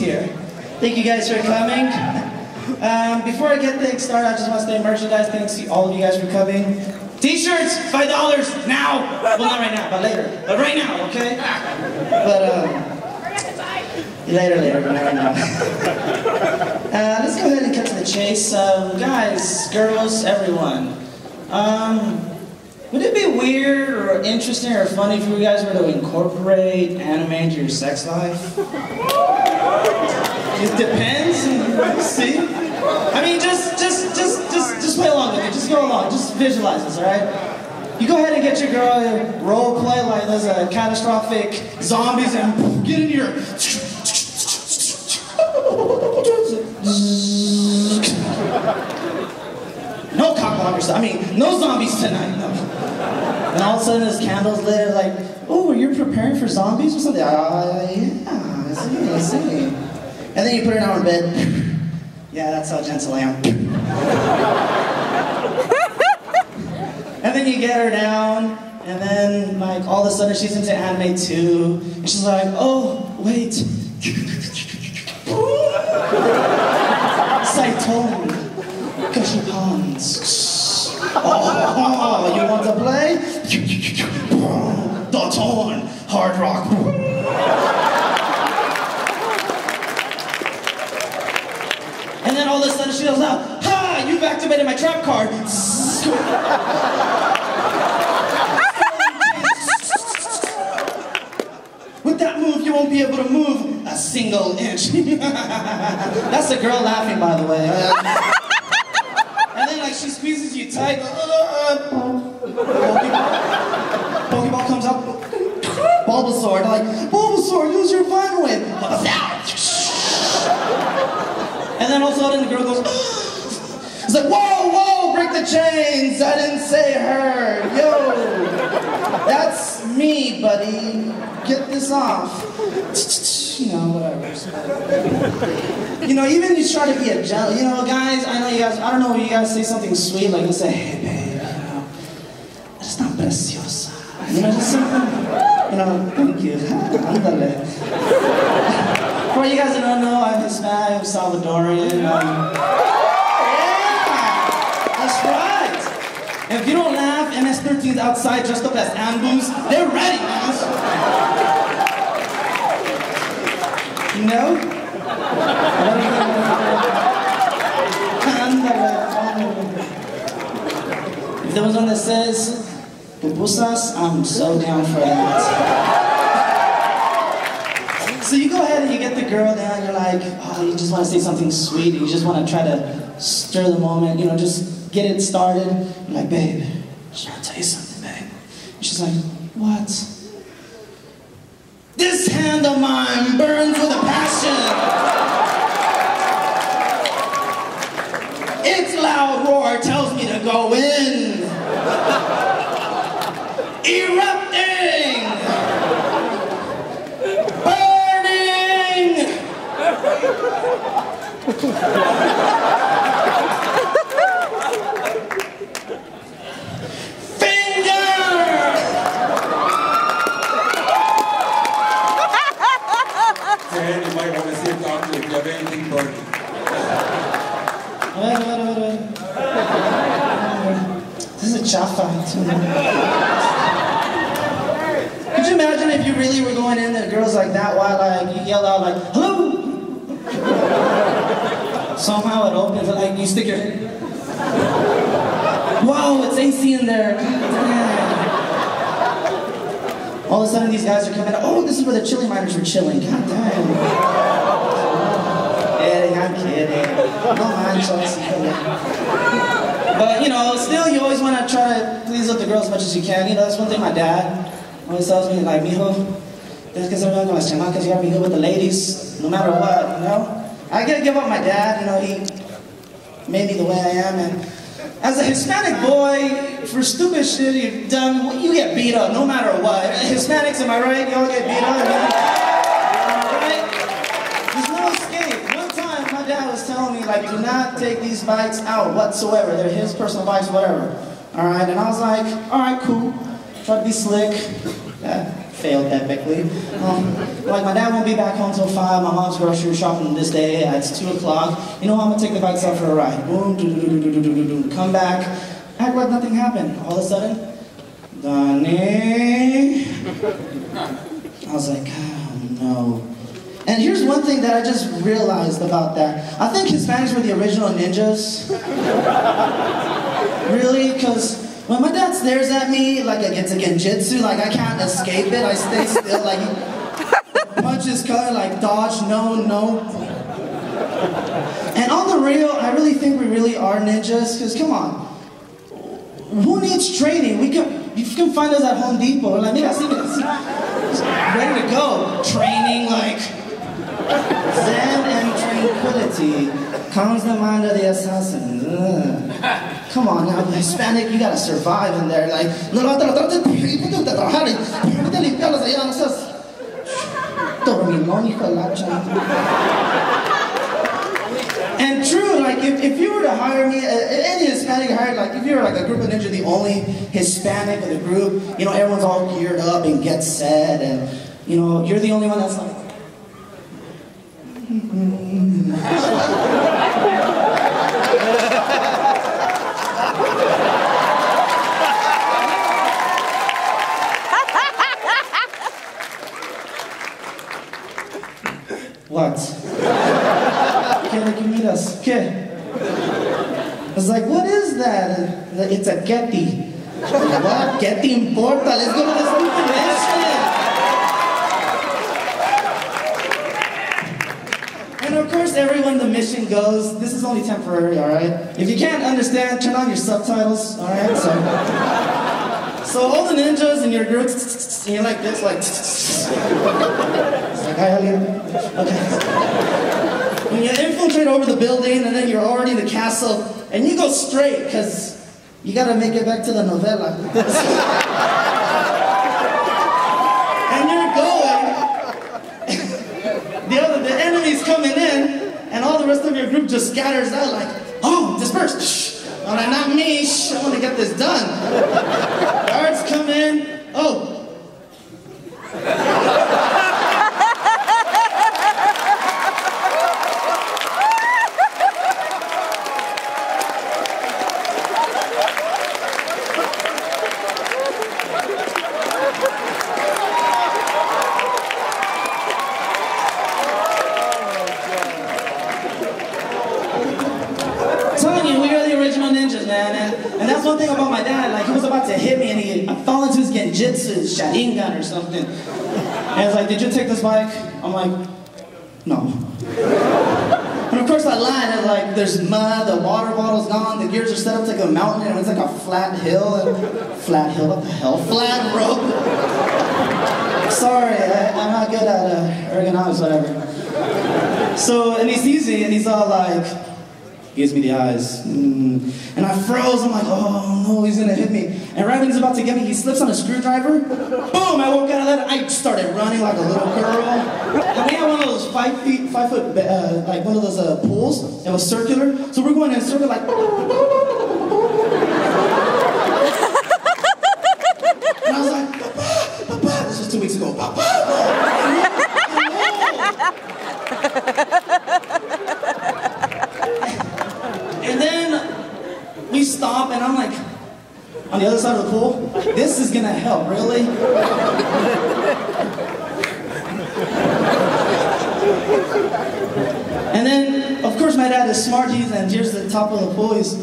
here. Thank you guys for coming. Before I get things started, I just want to say merchandise. Thanks to all of you guys for coming. T-shirts, $5 now. Well, not right now, but later. But right now, okay? But later, but not right now. Let's go ahead and cut to the chase. Guys, girls, everyone. Would it be weird or interesting or funny if you guys were to incorporate anime into your sex life? It depends. See? I mean, just play along with it. Just go along. Just visualize this, all right? You go ahead and get your girl a role play like there's a catastrophic zombies and get in here. No cockblockers. I mean, no zombies tonight. No. And all of a sudden, there's candles lit. Like, oh, you're preparing for zombies or something? Yeah, I see. And then you put her down in bed. Yeah, that's how gentle I am. And then you get her down, and then like all of a sudden she's into anime too, and she's like, oh wait, Saitone, Kashipans. Oh, you want to play? Daton, hard rock. And then all of a sudden she goes out, ha! You've activated my trap card. With that move, you won't be able to move a single inch. That's the girl laughing, by the way. And then, like, she squeezes you tight. Pokeball comes out. Bulbasaur. They're like, Bulbasaur, use your vine whip. And then all of a sudden, the girl goes, it's like, whoa, break the chains. I didn't say her. Yo, that's me, buddy. Get this off. You know, whatever. You know, even you try to be a gentle, you know, guys, I know you guys, I don't know, you guys say something sweet, like you say, hey, babe, you know, it's not preciosa. You know, just something, you know, thank you. Ándale. For you guys that don't know, I'm Hispanic, I'm Salvadorian. Yeah, that's right. And if you don't laugh, MS-13's outside dressed up as Ambus. They're ready, man. You know? If there was one that says, pupusas, I'm so down for that. So you go ahead and you get the girl down, you're like, oh, you just want to say something sweet, you just want to try to stir the moment, you know, just get it started. You're like, babe, I just want to tell you something, babe. And she's like, what? This hand of mine burns with a passion. Its loud roar tells me to go in. Erupting. Burning. You might want to sit down if you have anything burning. This is a chafa. Could you imagine if you really were going in and girls like that, while like you yell out like, hello? Somehow it opens, like you stick your head. Wow, it's AC in there. All of a sudden these guys are coming out, oh, this is where the chili miners were chilling. God damn. I'm kidding. No manches. But you know, still you always want to try to please up the girls as much as you can. You know, that's one thing my dad always tells me, like, mijo, tienes que ser bueno con las chamacas, you gotta be good with the ladies, no matter what, you know? I gotta give up my dad, you know, he made me the way I am, and as a Hispanic boy, for stupid shit you've done, you get beat up no matter what. Hispanics, am I right? You all get beat up, right? There's no escape. One time, my dad was telling me, like, do not take these bikes out whatsoever. They're his personal bikes, whatever. All right, and I was like, all right, cool. Try to be slick. Yeah. failed epically. Like, my dad won't be back home till 5, my mom's grocery shopping this day, it's 2 o'clock. You know what, I'm gonna take the bikes out for a ride. Boom, come back, act like nothing happened. All of a sudden, Donnie. I was like, oh no. And here's one thing that I just realized about that. I think Hispanics were the original ninjas. Really? Because when my dad stares at me like it's a genjutsu, like I can't escape it, I stay still, like punches coming, like dodge, no. And on the real, I really think we really are ninjas, because come on. Who needs training? You can find us at Home Depot. Like, mira, así, ready to go. Training, like, zen and tranquility. Calms the mind of the assassin. Come on now, Hispanic, you gotta survive in there. Like, and true, like, if you were to hire me, any Hispanic hired, like, if you were like a group of ninjas, the only Hispanic of the group, you know, everyone's all geared up and gets set, and, you know, you're the only one that's like, what? ¿Qué le miras? ¿Qué? I was like, what is that? It's a Getty. What? Getty importa. Let's go to the stupid mission. And of course, everyone the mission goes, this is only temporary, alright? If you can't understand, turn on your subtitles, alright? So all the ninjas in your group, and you're like this, like, it's like, hi, okay. When you infiltrate over the building, and then you're already in the castle, and you go straight, because you gotta make it back to the novela. And you're going, the enemy's coming in, and all the rest of your group just scatters out like, oh, disperse. Shh. All right, not me. Shh, I want to get this done. Guards come in. Oh. And that's one thing about my dad, like, he was about to hit me and I fell into his genjutsu, Sharingan or something. And he's like, did you take this bike? I'm like, no. And of course I lied, and like, there's mud, the water bottle's gone, the gears are set up like a mountain, and it's like a flat hill, flat hill, what the hell? Flat road. Sorry, I'm not good at ergonomics, whatever. So, and he sees me, and he's all like, gives me the eyes. And I froze, I'm like, oh no, he's gonna hit me. And right when he's about to get me, he slips on a screwdriver. Boom, I woke out of that, I started running like a little girl. And we had one of those 5 foot, like one of those pools. It was circular. So we're going in a circle like, and I was like, Papa, this was 2 weeks ago, Papa. And then we stop, and I'm like, on the other side of the pool, this is gonna help, really? And then, of course, my dad is smart, and here's the top of the pool, I was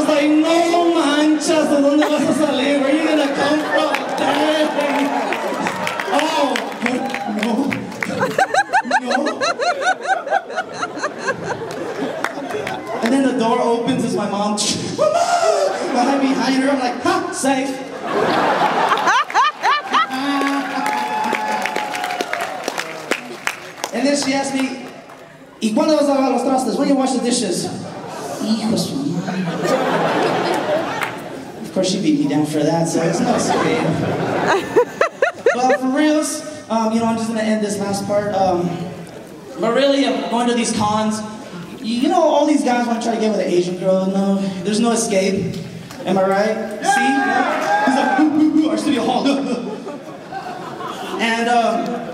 like, no manchas, ¿de dónde vas a salir? Where are you gonna come from? Dang. Oh, no. And then the door opens, it's my mom. Mama! Behind her, I'm like, ha, safe. And then she asked me, ¿Y cuándo vas a lavar los trastes? When you wash the dishes? Hijo de su madre. Of course, she beat me down for that, so it's not so bad. Well, for reals, you know, I'm just gonna end this last part. But really, I'm going to these cons. You know, all these guys want to try to get with an Asian girl. No, there's no escape. Am I right? Yeah. See? Yeah. He's like, our studio hall. And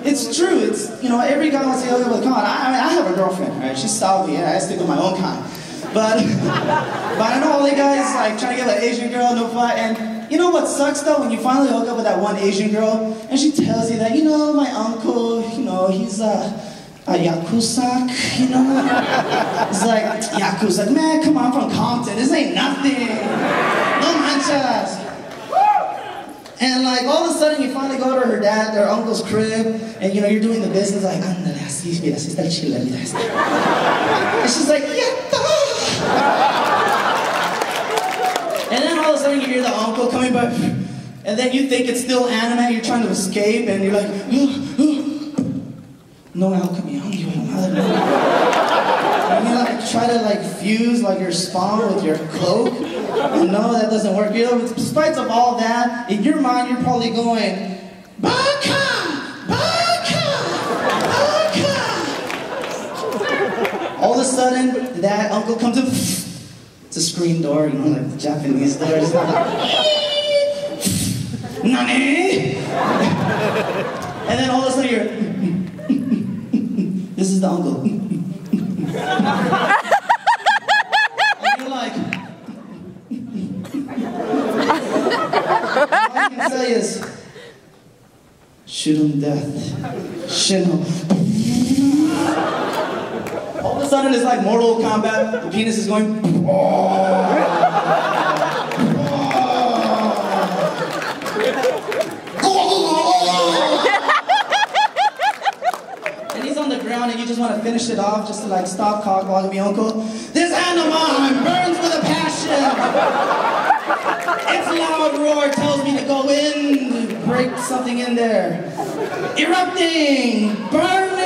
it's true. It's, you know, every guy wants to hook up with a con. I have a girlfriend, right? She's Salvi, and I stick with my own kind. But I know all the guys like trying to get an Asian girl, no fun. And you know what sucks though? When you finally hook up with that one Asian girl, and she tells you that, you know, my uncle, you know, he's a Yakuza, you know? It's like, Yakuza, man, come on, from Compton, this ain't nothing. No manchas. And like all of a sudden you finally go to her dad, their uncle's crib, and you know, you're doing the business like, ándale, así, mira, así está el chile, mira esto. And she's like, yatta! And then all of a sudden you hear the uncle coming back, and then you think it's still anime, you're trying to escape, and you're like, no alchemy, and you like try to like fuse like your spawn with your cloak, and no, that doesn't work. You know, despite of all that, in your mind you're probably going, Baka! Baka! Baka! All of a sudden, that uncle comes in, it's a screen door, you know, like the Japanese doors. It's not like, Nani? And then all of a sudden you're, this is the uncle. And you're like, all I can say is, shoot him death. Shoot him. All of a sudden it's like Mortal Kombat, the penis is going, and you just want to finish it off just to like stop cock-blocking me, uncle. This hand of mine burns with a passion. Its loud roar tells me to go in, break something in there. Erupting, burning.